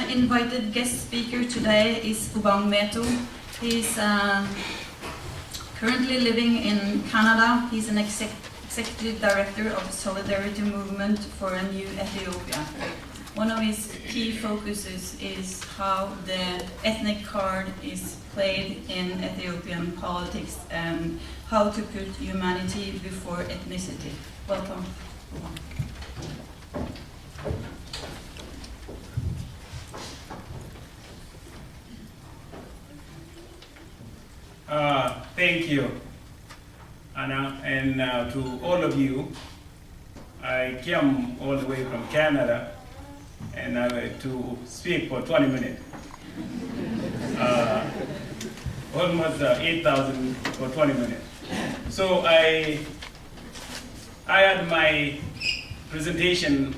invited guest speaker today is Obang. He's currently living in Canada. He's an executive director of the Solidarity Movement for a New Ethiopia. One of his key focuses is how the ethnic card is played in Ethiopian politics and how to put humanity before ethnicity. Welcome, Obang. Thank you, Anna, and to all of you. I came all the way from Canada and to speak for 20 minutes. Almost 8,000 for 20 minutes. So I had my presentation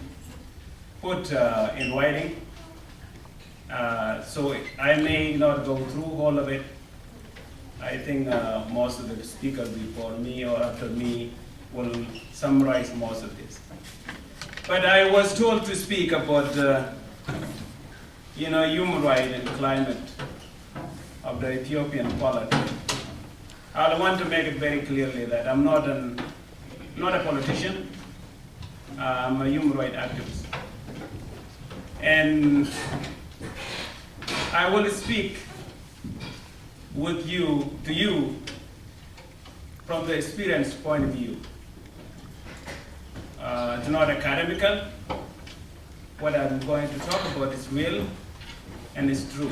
put in writing, so I may not go through all of it. I think most of the speakers before me or after me will summarize most of this. But I was told to speak about human rights and climate of the Ethiopian politics. I want to make it very clearly that I'm not a politician. I'm a human rights activist. And I will speak to you from the experience point of view. It's not academical. What I'm going to talk about is real and it's true.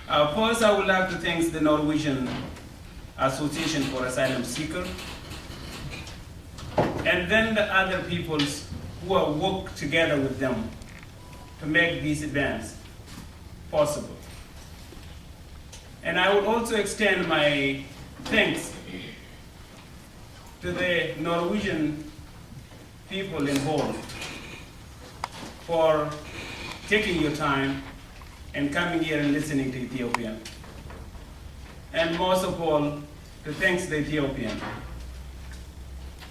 First, I would like to thank the Norwegian Association for Asylum Seekers, and then the other peoples who have worked together with them to make these events possible. And I would also extend my thanks to the Norwegian people involved for taking your time and coming here and listening to Ethiopian. And most of all, to thank the Ethiopian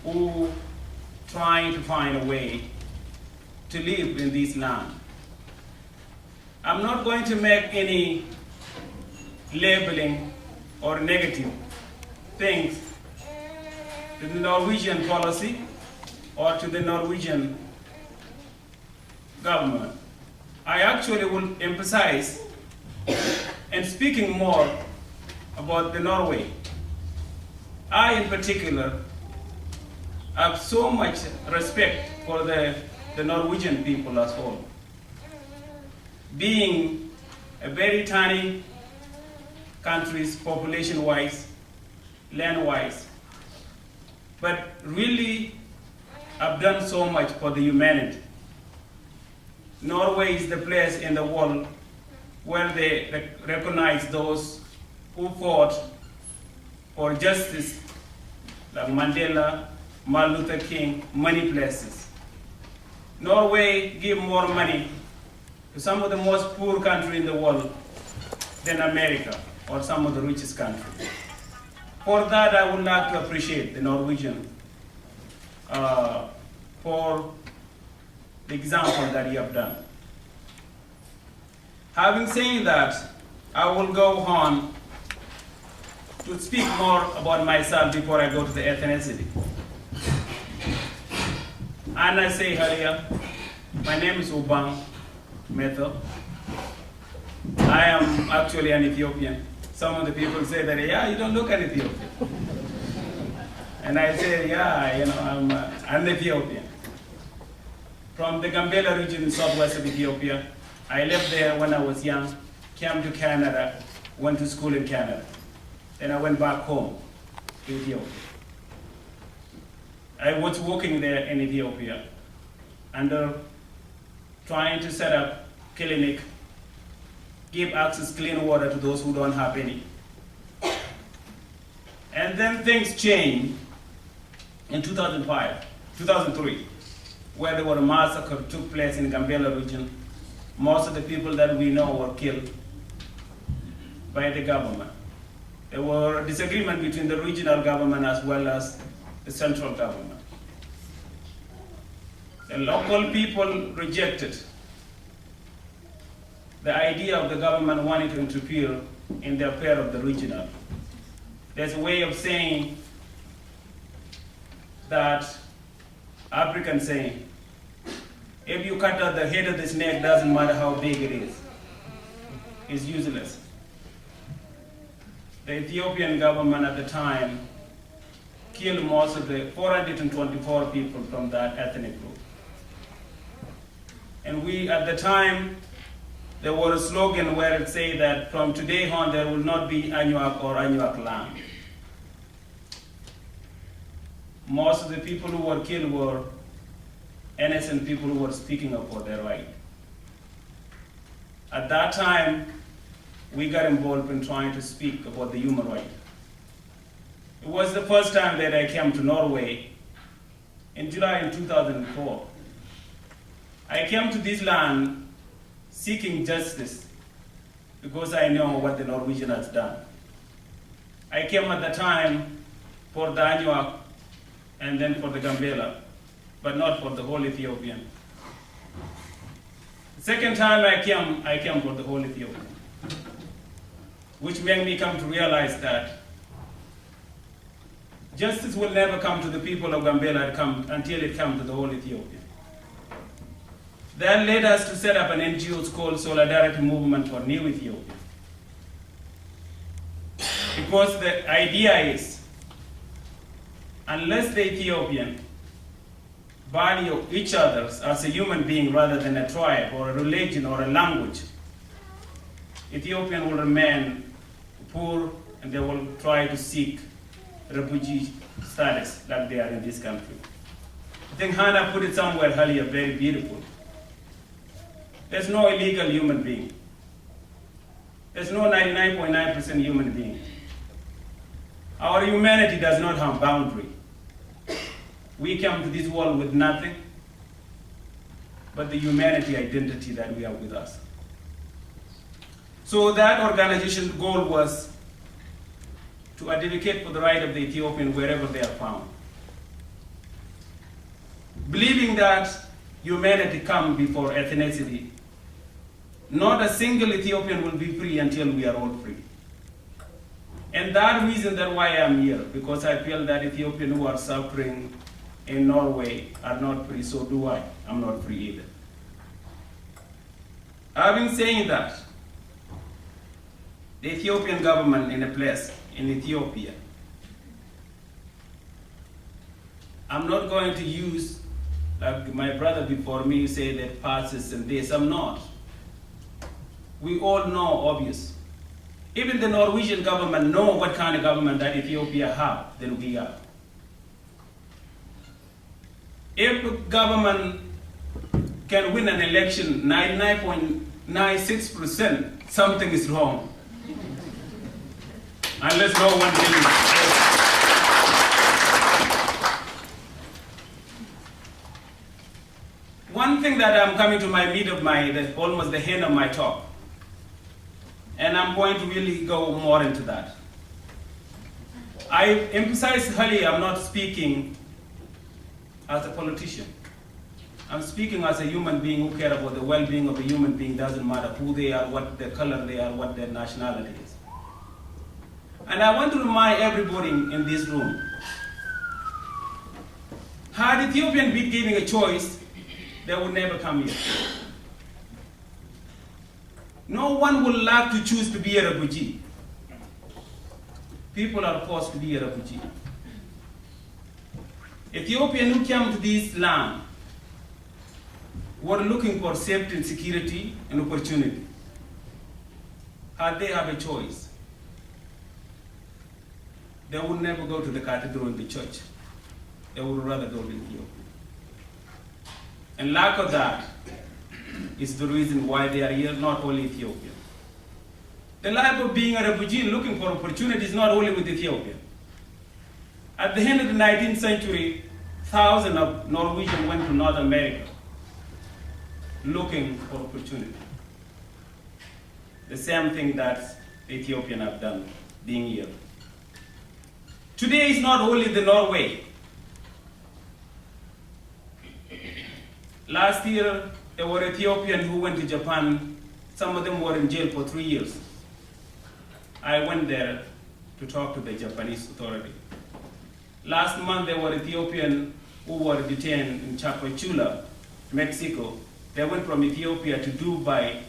who trying to find a way to live in this land. I'm not going to make any labeling or negative things to the Norwegian policy or to the Norwegian government. I actually will emphasize and speaking more about the Norway. I in particular have so much respect for the Norwegian people as well. Being a very tiny countries population-wise, land-wise, but really have done so much for the humanity. Norway is the place in the world where they recognize those who fought for justice, like Mandela, Martin Luther King, many places. Norway give more money to some of the most poor countries in the world than America or some of the richest countries. For that, I would like to appreciate the Norwegian for the example that you have done. Having said that, I will go on to speak more about myself before I go to the ethnicity. And I say earlier, my name is Obang. I am actually an Ethiopian. Some of the people say that, yeah, you don't look an Ethiopian. And I say, yeah, I'm an Ethiopian. From the Gambela region in southwest of Ethiopia. I left there when I was young, came to Canada, went to school in Canada. Then I went back home to Ethiopia. I was working there in Ethiopia under trying to set up clinic, give access clean water to those who don't have any. And then things changed in 2003, where there were a massacre took place in the Gambela region. Most of the people that we know were killed by the government. There were disagreement between the regional government as well as the central government. The local people rejected the idea of the government wanting to interfere in the affair of the regional. There's a way of saying that, African saying, if you cut out the head of the snake, doesn't matter how big it is. It's useless. The Ethiopian government at the time killed most of the 424 people from that ethnic group. And we, at the time, there was a slogan where it said that from today on there will not be Anuak or Anuak land. Most of the people who were killed were innocent people who were speaking up for their right. At that time, we got involved in trying to speak about the human right. It was the first time that I came to Norway in July in 2004. I came to this land seeking justice because I know what the Norwegian has done. I came at the time for the Anuak and then for the Gambela, but not for the whole Ethiopian. The second time I came for the whole Ethiopian, which made me come to realize that justice will never come to the people of Gambela until it comes to the whole Ethiopia. That led us to set up an NGO called Solidarity Movement for New Ethiopia. Because the idea is, unless the Ethiopian value each other as a human being rather than a tribe or a religion or a language, Ethiopian will remain poor and they will try to seek refugee status like they are in this country. I think Hannah put it somewhere earlier, very beautiful. There's no illegal human being. There's no 99.9% human being. Our humanity does not have boundary. We come to this world with nothing but the humanity identity that we have with us. So that organization's goal was to advocate for the right of the Ethiopian wherever they are found. Believing that humanity comes before ethnicity, not a single Ethiopian will be free until we are all free. And that reason that why I'm here, because I feel that Ethiopians who are suffering in Norway are not free, so do I. I'm not free either. Having saying that, the Ethiopian government in a place in Ethiopia, I'm not going to use, like my brother before me say that fascist and this, I'm not. We all know obvious. Even the Norwegian government know what kind of government that Ethiopia have than we have. If the government can win an election 99.96%, something is wrong. Unless no one believes. One thing that I'm coming to my meat of almost the end of my talk, and I'm going to really go more into that. I emphasized earlier, I'm not speaking as a politician. I'm speaking as a human being who cares about the well-being of a human being, doesn't matter who they are, what their color they are, what their nationality is. And I want to remind everybody in this room, had Ethiopian been given a choice, they would never come here. No one would like to choose to be a refugee. People are forced to be a refugee. Ethiopians who came to this land were looking for safety and security and opportunity. Had they have a choice, they would never go to the cathedral and the church. They would rather go to Ethiopia. And lack of that is the reason why they are here, not only Ethiopia. The life of being a refugee looking for opportunity is not only with Ethiopia. At the end of the 19th century, thousands of Norwegians went to North America looking for opportunity. The same thing that the Ethiopians have done, being here. Today is not only the Norway. Last year, there were Ethiopians who went to Japan Some of them were in jail for 3 years. I went there to talk to the Japanese authority. Last month, there were Ethiopians who were detained in Chapachula, Mexico. They went from Ethiopia to Dubai,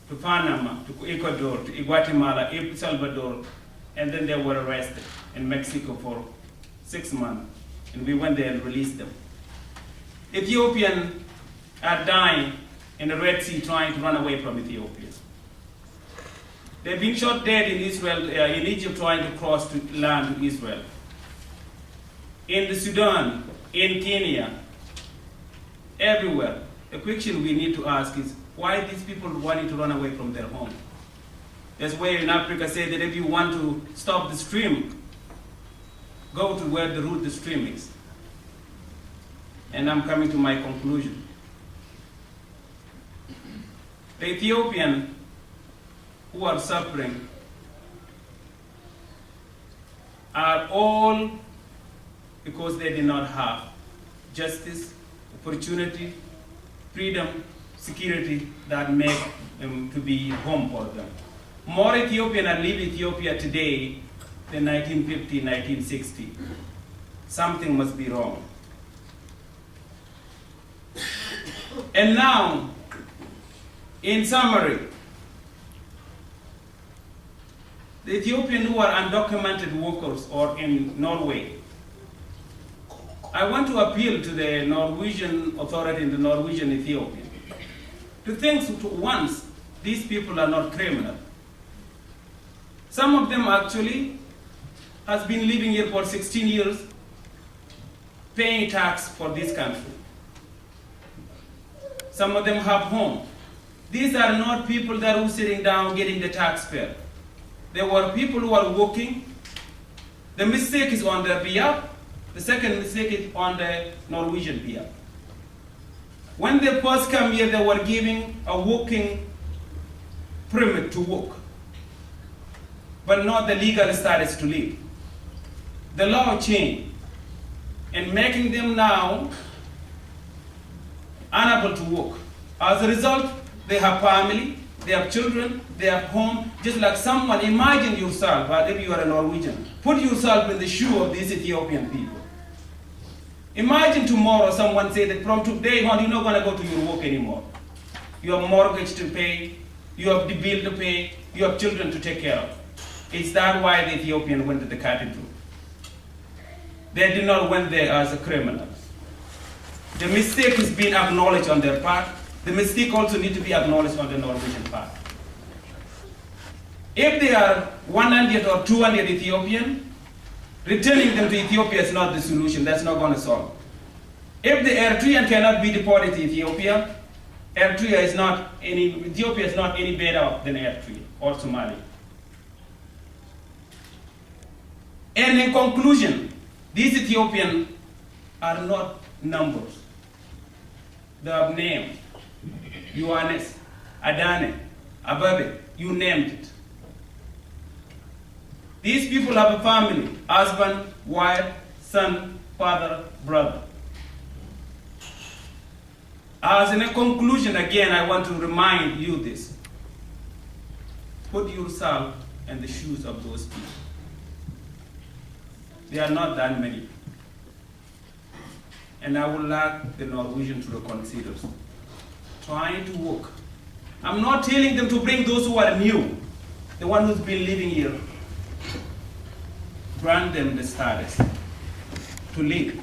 to Panama, to Ecuador, to Guatemala, El Salvador, and then they were arrested in Mexico for 6 months. And we went there and released them. Ethiopians are dying in the Red Sea trying to run away from Ethiopia. They've been shot dead in Israel, in Egypt trying to cross to land to Israel. In the Sudan, in Kenya, everywhere. The question we need to ask is, why these people wanting to run away from their home? That's why in Africa say that if you want to stop the stream, go to where the root the stream is. And I'm coming to my conclusion. The Ethiopians who are suffering are all because they did not have justice, opportunity, freedom, security that make them to be home for them. More Ethiopians are leaving Ethiopia today than 1950, 1960. Something must be wrong. And now, in summary, the Ethiopians who are undocumented workers or in Norway, I want to appeal to the Norwegian authority in the Norwegian Ethiopian to think once these people are not criminal. Some of them actually has been living here for 16 years, paying tax for this country. Some of them have home. These are not people that are sitting down getting the taxpayer. There were people who are working. The mistake is on their behalf. The second mistake is on the Norwegian behalf. When they first come here, they were giving a working permit to work, but not the legal status to live. The law changed, and making them now unable to work. As a result, they have family, they have children, they have home, just like someone. Imagine yourself, if you are a Norwegian, put yourself in the shoe of these Ethiopian people. Imagine tomorrow someone say that from today on, you're not going to go to your work anymore. You have mortgage to pay, you have the bill to pay, you have children to take care of. Is that why the Ethiopian went to the cathedral? They did not went there as a criminal. The mistake is being acknowledged on their part. The mistake also needs to be acknowledged on the Norwegian part. If they are 100 or 200 Ethiopian, returning them to Ethiopia is not the solution. That's not going to solve. If the Eritrean cannot be deported to Ethiopia, Ethiopia is not any better than Eritrea or Somalia. And in conclusion, these Ethiopians are not numbers. They have names. Ioannis, Adane, Ababe, you named it. These people have a family, husband, wife, son, father, brother. As in a conclusion, again, I want to remind you this. Put yourself in the shoes of those people. They are not that many. And I would like the Norwegian to reconsider trying to work. I'm not telling them to bring those who are new, the one who's been living here. Grant them the status to live.